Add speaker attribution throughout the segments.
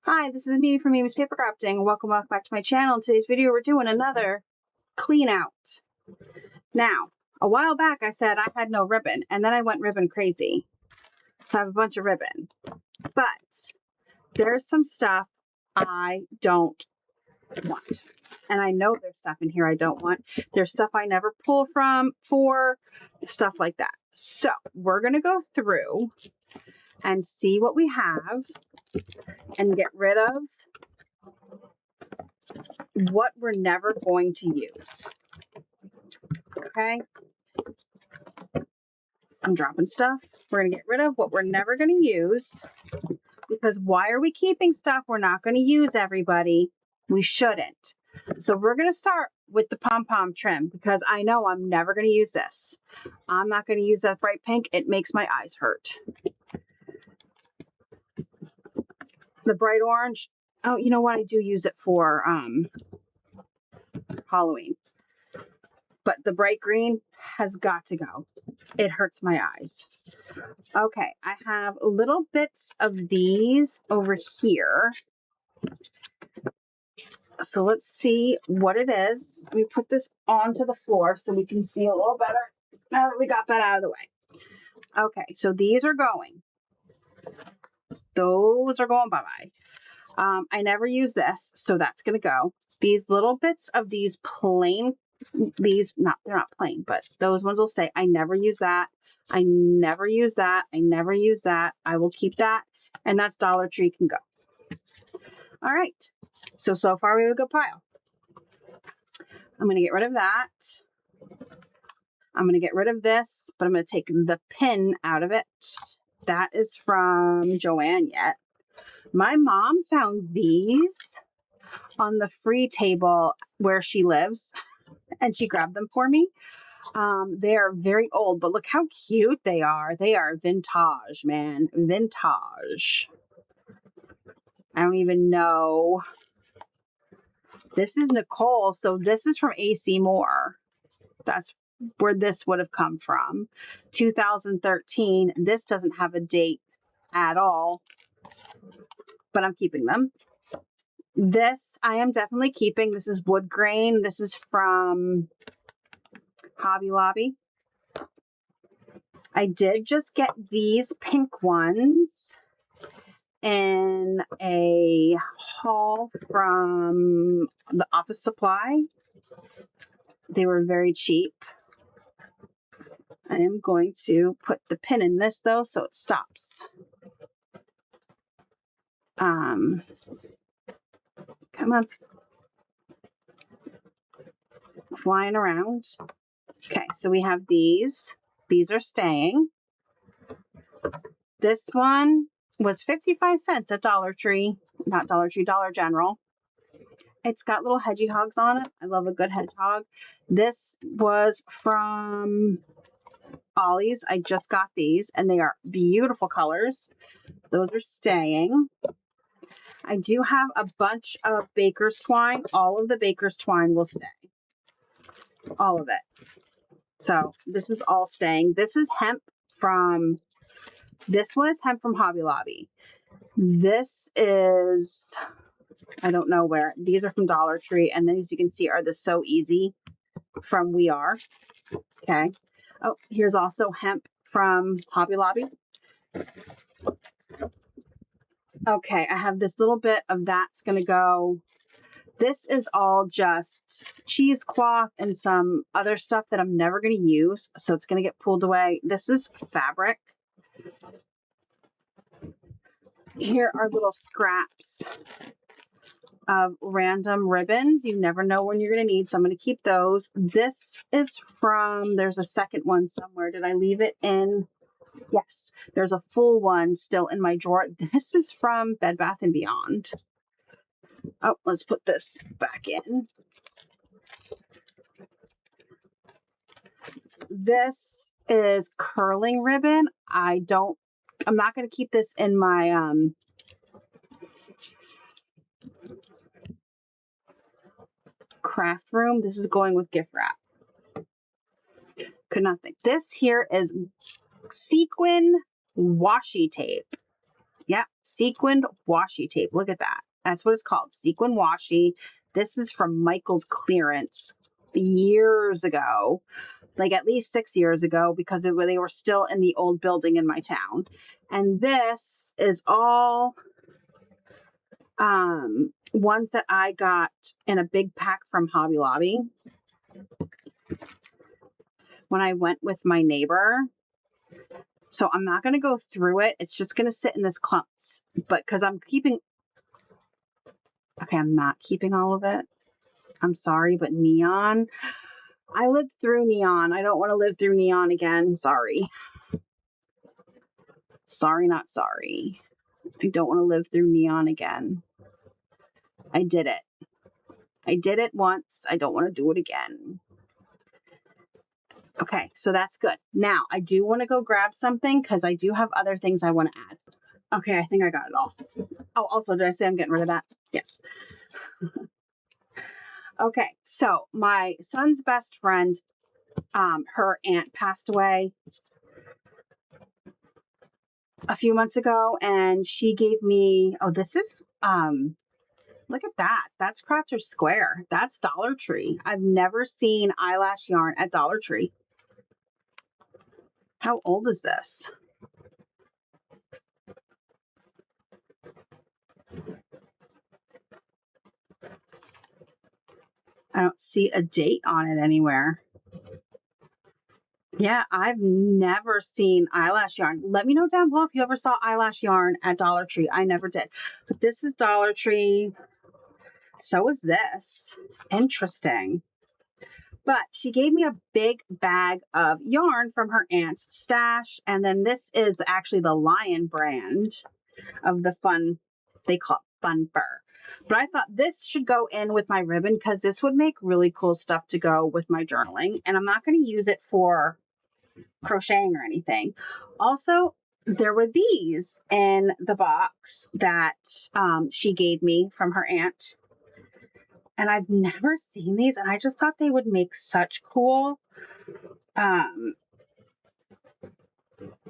Speaker 1: Hi, this is Mimi from Mimi's Paper Crafting. Welcome back to my channel. In today's video, we're doing another clean out. Now, a while back, I said I had no ribbon, and then I went ribbon crazy. So I have a bunch of ribbon. But there's some stuff I don't want. And I know there's stuff in here I don't want. There's stuff I never pull for, stuff like that. So we're going to go through and see what we have and get rid of what we're never going to use. Okay? I'm dropping stuff. We're going to get rid of what we're never going to use, because why are we keeping stuff we're not going to use, everybody? We shouldn't. So we're going to start with the pom-pom trim, because I know I'm never going to use this. I'm not going to use that bright pink. It makes my eyes hurt. The bright orange, oh, you know what? I do use it for Halloween. But the bright green has got to go. It hurts my eyes. Okay, I have little bits of these over here. So let's see what it is. Let me put this onto the floor so we can see a little better now that we got that out of the way. Okay, so these are going. Those are going bye-bye. I never use this, so that's going to go. These little bits of these plain, they're not plain, but those ones will stay. I never use that. I never use that. I never use that. I will keep that. And that's Dollar Tree can go. All right. So far we have a good pile. I'm going to get rid of that. I'm going to get rid of this, but I'm going to take the pin out of it. That is from Joanne yet. My mom found these on the free table where she lives, and she grabbed them for me. They are very old, but look how cute they are. They are vintage, man. Vintage. I don't even know. This is Nicole, so this is from AC Moore. That's where this would have come from. 2013. This doesn't have a date at all, but I'm keeping them. This I am definitely keeping. This is wood grain. This is from Hobby Lobby. I did just get these pink ones in a haul from the Office Supply. They were very cheap. I am going to put the pin in this though, so it stops. Come on. Flying around. Okay, so we have these. These are staying. This one was 55 cents at Dollar Tree. Not Dollar Tree, Dollar General. It's got little hedgehogs on it. I love a good hedgehog. This was from Ollie's. I just got these, and they are beautiful colors. Those are staying. I do have a bunch of baker's twine. All of the baker's twine will stay. All of it. So this is all staying. This is hemp from, this one is hemp from Hobby Lobby. This is, I don't know where. These are from Dollar Tree. And then as you can see are the So Easy from We Are. Okay. Oh, here's also hemp from Hobby Lobby. Okay, I have this little bit of that's going to go. This is all just cheesecloth and some other stuff that I'm never going to use. So it's going to get pulled away. This is fabric. Here are little scraps of random ribbons. You never know when you're going to need, so I'm going to keep those. This is from, there's a second one somewhere. Did I leave it in? Yes, there's a full one still in my drawer. This is from Bed Bath & Beyond. Oh, let's put this back in. This is curling ribbon. I'm not going to keep this in my craft room. This is going with gift wrap. Could not think. This here is sequin washi tape. Yeah, sequined washi tape. Look at that. That's what it's called. Sequin washi. This is from Michael's clearance years ago, like at least 6 years ago, because they were still in the old building in my town. And this is all ones that I got in a big pack from Hobby Lobby when I went with my neighbor. So I'm not going to go through it. It's just going to sit in this clumps. But because I'm not keeping all of it. I'm sorry, but neon. I lived through neon. I don't want to live through neon again. Sorry. Sorry, not sorry. I don't want to live through neon again. I did it. I did it once. I don't want to do it again. Okay, so that's good. Now, I do want to go grab something because I do have other things I want to add. Okay, I think I got it all. Oh, also, did I say I'm getting rid of that? Yes. Okay, so my son's best friend, her aunt passed away a few months ago, and she gave me, this is, look at that. That's Crafter Square. That's Dollar Tree. I've never seen eyelash yarn at Dollar Tree. How old is this? I don't see a date on it anywhere. Yeah, I've never seen eyelash yarn. Let me know down below if you ever saw eyelash yarn at Dollar Tree. I never did. But this is Dollar Tree. So is this. Interesting. But she gave me a big bag of yarn from her aunt's stash. And then this is actually the Lion brand of the fun, they call it Fun Fur. But I thought this should go in with my ribbon because this would make really cool stuff to go with my journaling. And I'm not going to use it for crocheting or anything. Also, there were these in the box that she gave me from her aunt. And I've never seen these, and I just thought they would make such cool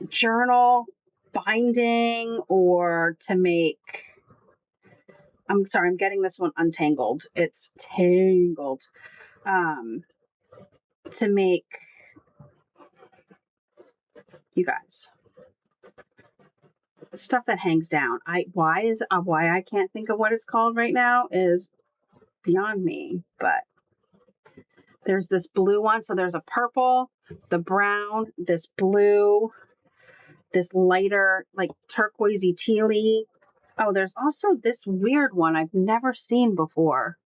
Speaker 1: journal binding, or to make, I'm sorry, I'm getting this one untangled. It's tangled. To make, you guys, stuff that hangs down. Why I can't think of what it's called right now is beyond me, but there's this blue one. So there's a purple, the brown, this blue, this lighter, like turquoisey tealy. Oh, there's also this weird one I've never seen before.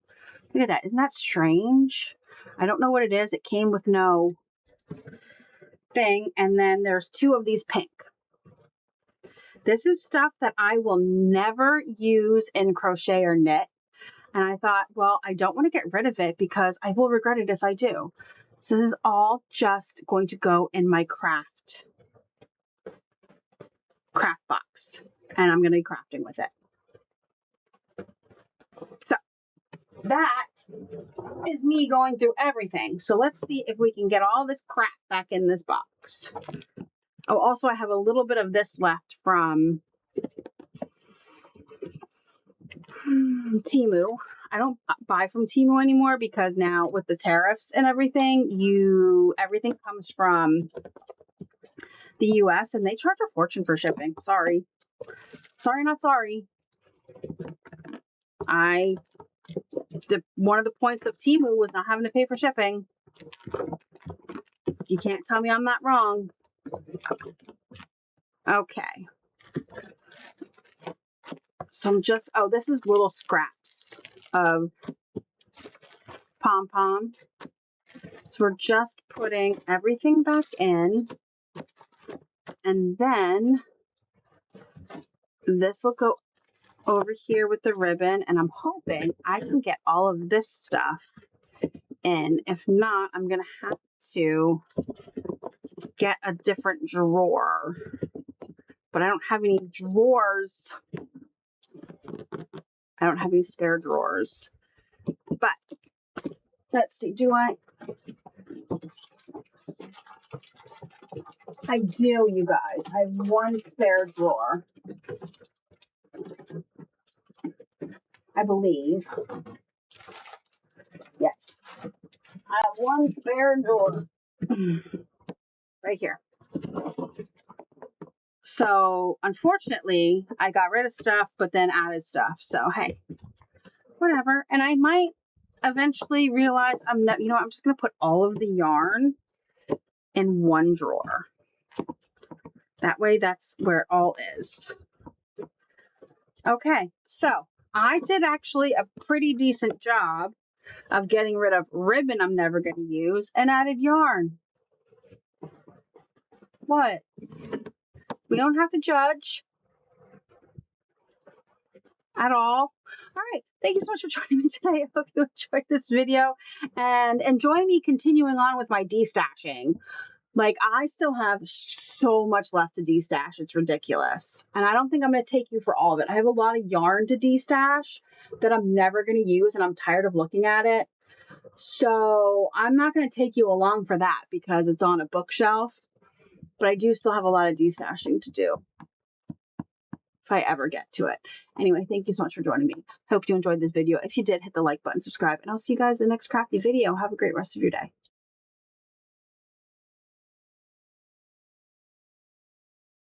Speaker 1: Look at that. Isn't that strange? I don't know what it is. It came with no thing. And then there's two of these pink. This is stuff that I will never use in crochet or knit. And I thought, well, I don't want to get rid of it because I will regret it if I do. So this is all just going to go in my craft box. And I'm going to be crafting with it. So that is me going through everything. So let's see if we can get all this crap back in this box. Oh, also I have a little bit of this left from Temu. I don't buy from Temu anymore because now with the tariffs and everything, everything comes from the US and they charge a fortune for shipping. Sorry. Sorry, not sorry. One of the points of Temu was not having to pay for shipping. You can't tell me I'm not wrong. Okay. So this is little scraps of pom-pom. So we're just putting everything back in. And then this will go over here with the ribbon. And I'm hoping I can get all of this stuff in. If not, I'm going to have to get a different drawer. But I don't have any drawers. I don't have any spare drawers. But let's see, I do, you guys. I have one spare drawer. I believe. Yes. I have one spare drawer. Right here. So unfortunately, I got rid of stuff, but then added stuff. So hey, whatever. And I might eventually realize I'm not, I'm just going to put all of the yarn in one drawer. That way, that's where it all is. Okay, so I did actually a pretty decent job of getting rid of ribbon I'm never going to use and added yarn. What? We don't have to judge at all. All right. Thank you so much for joining me today. I hope you enjoyed this video and enjoy me continuing on with my destashing. Like, I still have so much left to destash. It's ridiculous. And I don't think I'm going to take you for all of it. I have a lot of yarn to destash that I'm never going to use, and I'm tired of looking at it. So I'm not going to take you along for that because it's on a bookshelf. But I do still have a lot of destashing to do if I ever get to it. Anyway, thank you so much for joining me. Hope you enjoyed this video. If you did, hit the like button, subscribe, and I'll see you guys in the next crafty video. Have a great rest of your day.